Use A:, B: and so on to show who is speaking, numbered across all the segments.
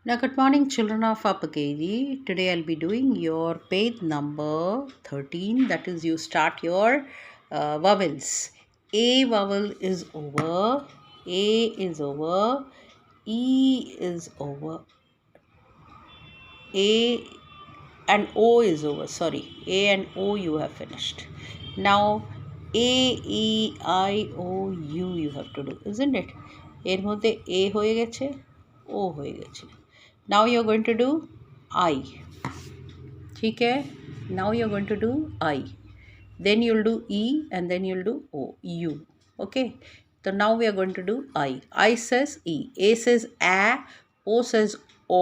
A: Now, good morning, children of Upper KG. Today, I'll be doing your page number 13. That is, you start your vowels. A vowel is over, A is over, E is over, A and O is over. Sorry, A and O you have finished. Now, A, E, I, O, U you have to do, isn't it? এর মধ্যে A হয়ে গেছে, O হয়ে গেছে. Now you're going to do I. ठीक है? Now you're going to do I. Then you'll do E and then you'll do O, U. Okay? So now we are going to do I. I says E. A says A. O says O.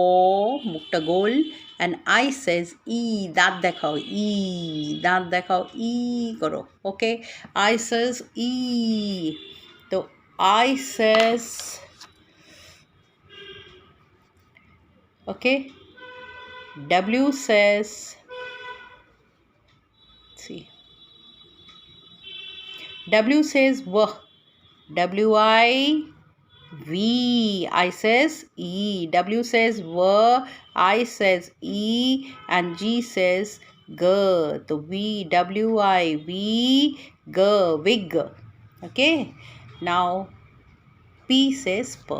A: মুখটা গোল. And I says E. দাঁত দেখাও. E. দাঁত দেখাও. E করো. Okay? I says E. So I says... Okay? W says... See. W says W. W-I... V. I says E. W says W. I says E. And G says G. So V. W-I. V. G. Wig. Okay. Now P says P.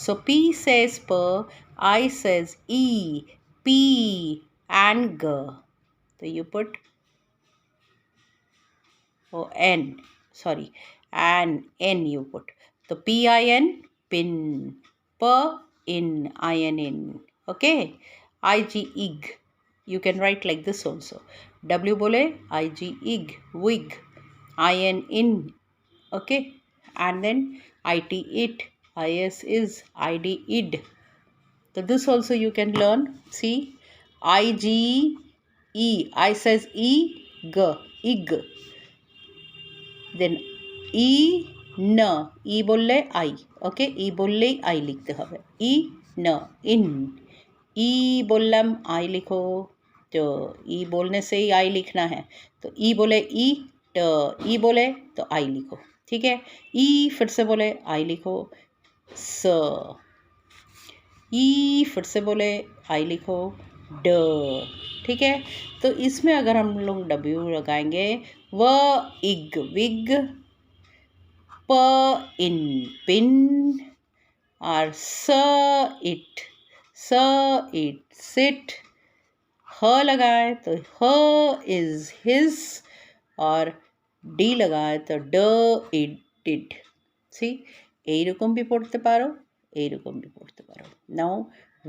A: So P says P. I says E. P. And G. So you put N. Sorry. And N you put. So P-I-N, pin. P-in, I-N-in. Okay? I-G, ig. You can write like this also. W bole, I-G, ig, wig. I-N, in. Okay? And then I-T, it. I-S, is. I-D, id. So this also you can learn. See? I-G, E. I says E, G, ig. Then E, न ई बोलले आई okay ई बोललेই आई লিখতে হবে ই न इन ई बोललाम आई लिखो तो ई बोलने से ही आई लिखना है तो ई बोले ई तो ई बोले तो आई लिखो ठीक है ई फिर से बोले आई लिखो स ई फिर से बोले आई लिखो ड ठीक है तो इसमें अगर हम लोग डब्ल्यू लगाएंगे व इग wig P in pin or it sit ह लगाए तो ह is his और D लगाए तो d it did see এইরকম भी পড়তে পারো এইরকম भी পড়তে পারো now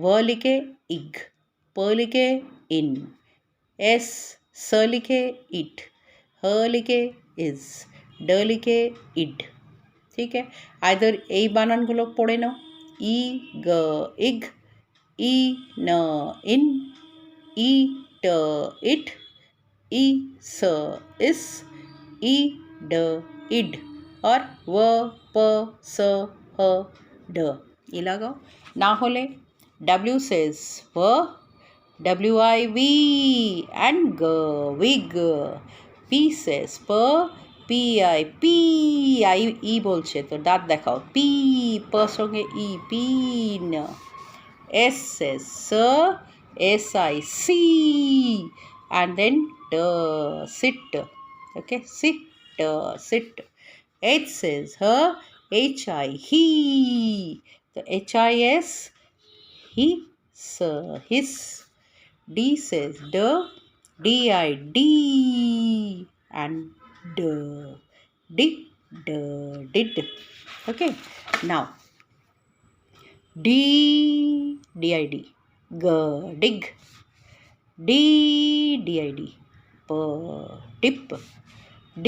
A: व लिखे ig प लिखे in s स लिखे it ह लिखे is ड लिखे id ठीक है आइदर এই বানানগুলো পড়ে নাও ই গ ইগ ই ন ইন ই ট ইট ই স ইস ই ড ইড और व प स ह ड ये लगाओ ना होले W says व W-I-V and G wig P says P P-I P I E বলছে তো দাঁত দেখাও P প সঙ্গে E pin S says S-I C and then T sit okay sit H says her H-I he so H-I-S he his D says D-I-D and did okay now D D-I-D dig D D-I-D tip D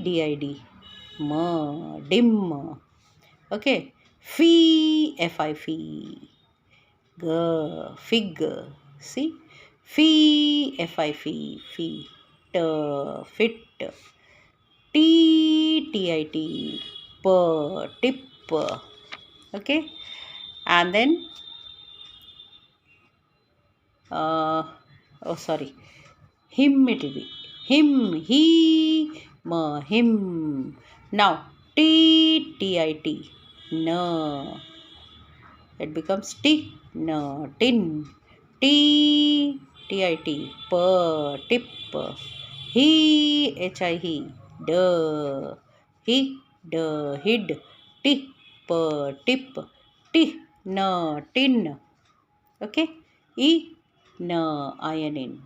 A: D-I-D dim okay fee F-I-Fee fig see fee F-I-Fee fee fit T T-I-T tip okay and then oh sorry him it will be him he him now T T-I-T no it becomes T. No, tin. T, T-I-T. Per, tip. He, H-I-he. D, he, d, hid. Tip, tip. T, no, tin. Okay. E, no, I-N-N.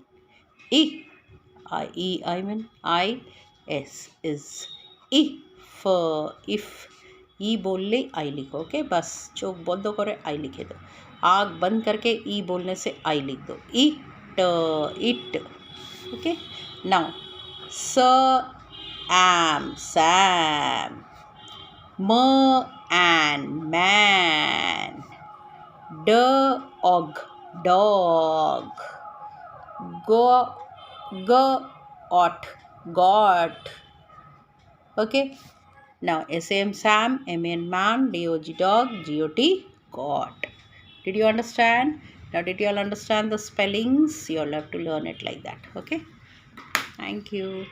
A: E, I mean I S is if ई बोल ले आई लिखो okay बस चोक बंद करे आई लिखे दो आग बंद करके ई बोलने से आई लिख दो it okay now s am Sam m an man dog go got okay now sam sam man man dog dog got got did you understand now did you all understand the spellings you'll have to learn it like that okay thank you